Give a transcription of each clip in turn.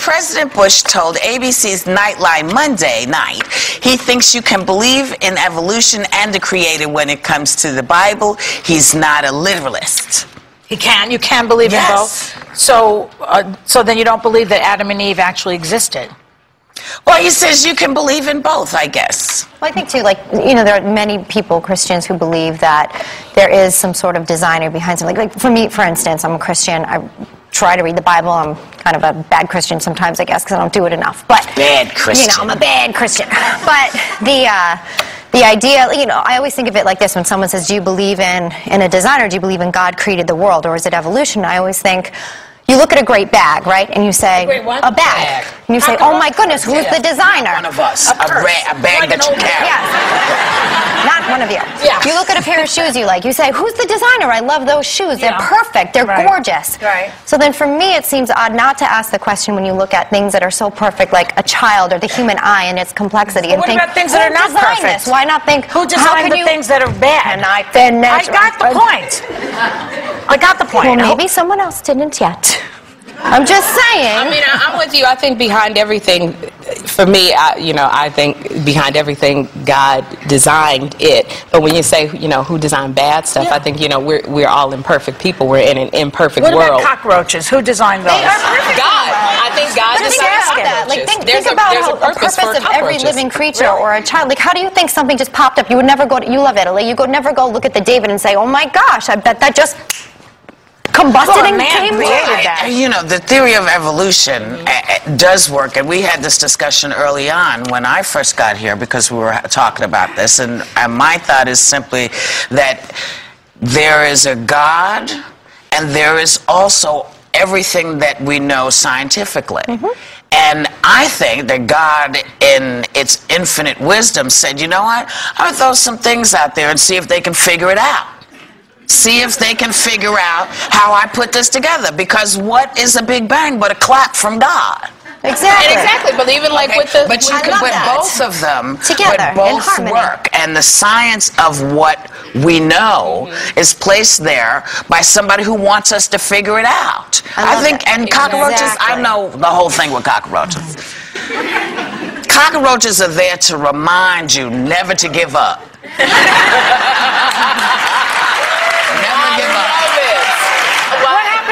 President Bush told ABC's Nightline Monday night he thinks you can believe in evolution and the Creator when it comes to the Bible. He's not a literalist. You can believe in both? So then you don't believe that Adam and Eve actually existed? Well, he says you can believe in both, I guess. Well, I think, too, there are many people, Christians, who believe that there is some sort of designer behind something. Like for me, for instance, I'm a Christian. I try to read the Bible. I'm kind of a bad Christian sometimes, I guess, because I don't do it enough. But bad Christian. I'm a bad Christian. But the idea, I always think of it like this when someone says, do you believe in a designer? Do you believe in God created the world, or is it evolution? I always think, you look at a great bag, right? And you say, a bag. And you say, oh my goodness, who's the designer? One of us. A bag that you carry. Yes. Not one of you. Yeah. You look at a pair of shoes you like. You say, who's the designer? I love those shoes. They're perfect. They're gorgeous. Right. So then for me, it seems odd not to ask the question when you look at things that are so perfect, like a child or the human eye and its complexity. Well, what about things that are not perfect? Why not think, who designed the things that are bad? I got the point. I got the point. Well, maybe someone else didn't yet. I'm just saying. I mean, I'm with you. I think behind everything, for me, I think behind everything, God designed it. But when you say, who designed bad stuff, I think, we're all imperfect people. We're in an imperfect world. What about cockroaches? Who designed those? God. I think God designed cockroaches. Think about the purpose of every living creature or a child. Like, how do you think something just popped up? You would never go to, you love Italy, you would never go look at the David and say, oh my gosh, I bet that just combusted and came created that. The theory of evolution does work, and we had this discussion early on when I first got here because we were talking about this, and my thought is simply that there is a God, and there is also everything that we know scientifically. And I think that God, in its infinite wisdom, said, you know what, I'll throw some things out there and see if they can figure it out. See if they can figure out how I put this together. Because what is a Big Bang but a clap from God? Exactly. But even with the... But you can put both of them together, both work. And the science of what we know is placed there by somebody who wants us to figure it out. I think, and cockroaches, I know the whole thing with cockroaches. Cockroaches are there to remind you never to give up.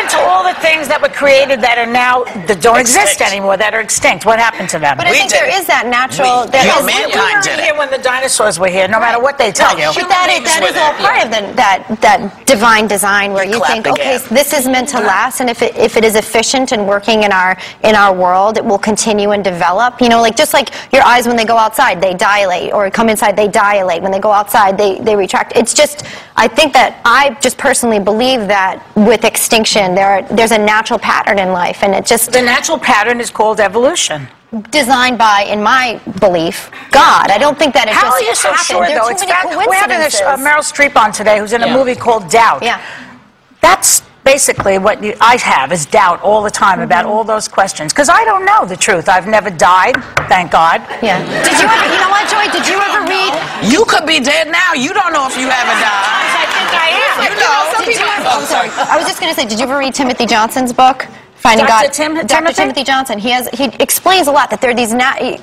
To all the things that were created that are now, that don't exist anymore, that are extinct. What happened to them? But I think there is that natural... mankind did it. Here when the dinosaurs were here, no matter what they tell you. But that is all part of that divine design where you think, okay, this is meant to last, and if it is efficient and working in our world, it will continue and develop. Just like your eyes when they go outside, they dilate, or come inside, they dilate. When they go outside, they retract. It's just, I think that I just personally believe that with extinction, there's a natural pattern in life, and it just... The natural pattern is called evolution. Designed by, in my belief, God. I don't think that it How just are you so happened. sure, though? We're having Meryl Streep on today, who's in a movie called Doubt. Yeah. That's basically what I have, is doubt all the time about all those questions. Because I don't know the truth. I've never died, thank God. Yeah. Did you ever, you know what, Joy, did you ever read... You could be dead now. You don't know if you haven't died. I think I am. I'm sorry. I was just going to say, did you ever read Timothy Johnson's book? Finding God. Dr. Timothy Johnson. He explains a lot that there are these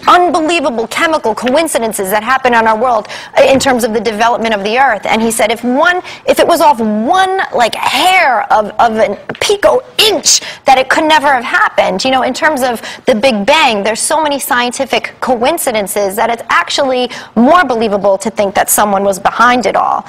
unbelievable chemical coincidences that happen in our world in terms of the development of the earth. And he said if it was off one hair of an pico-inch, that it could never have happened. In terms of the Big Bang, there's so many scientific coincidences that it's actually more believable to think that someone was behind it all.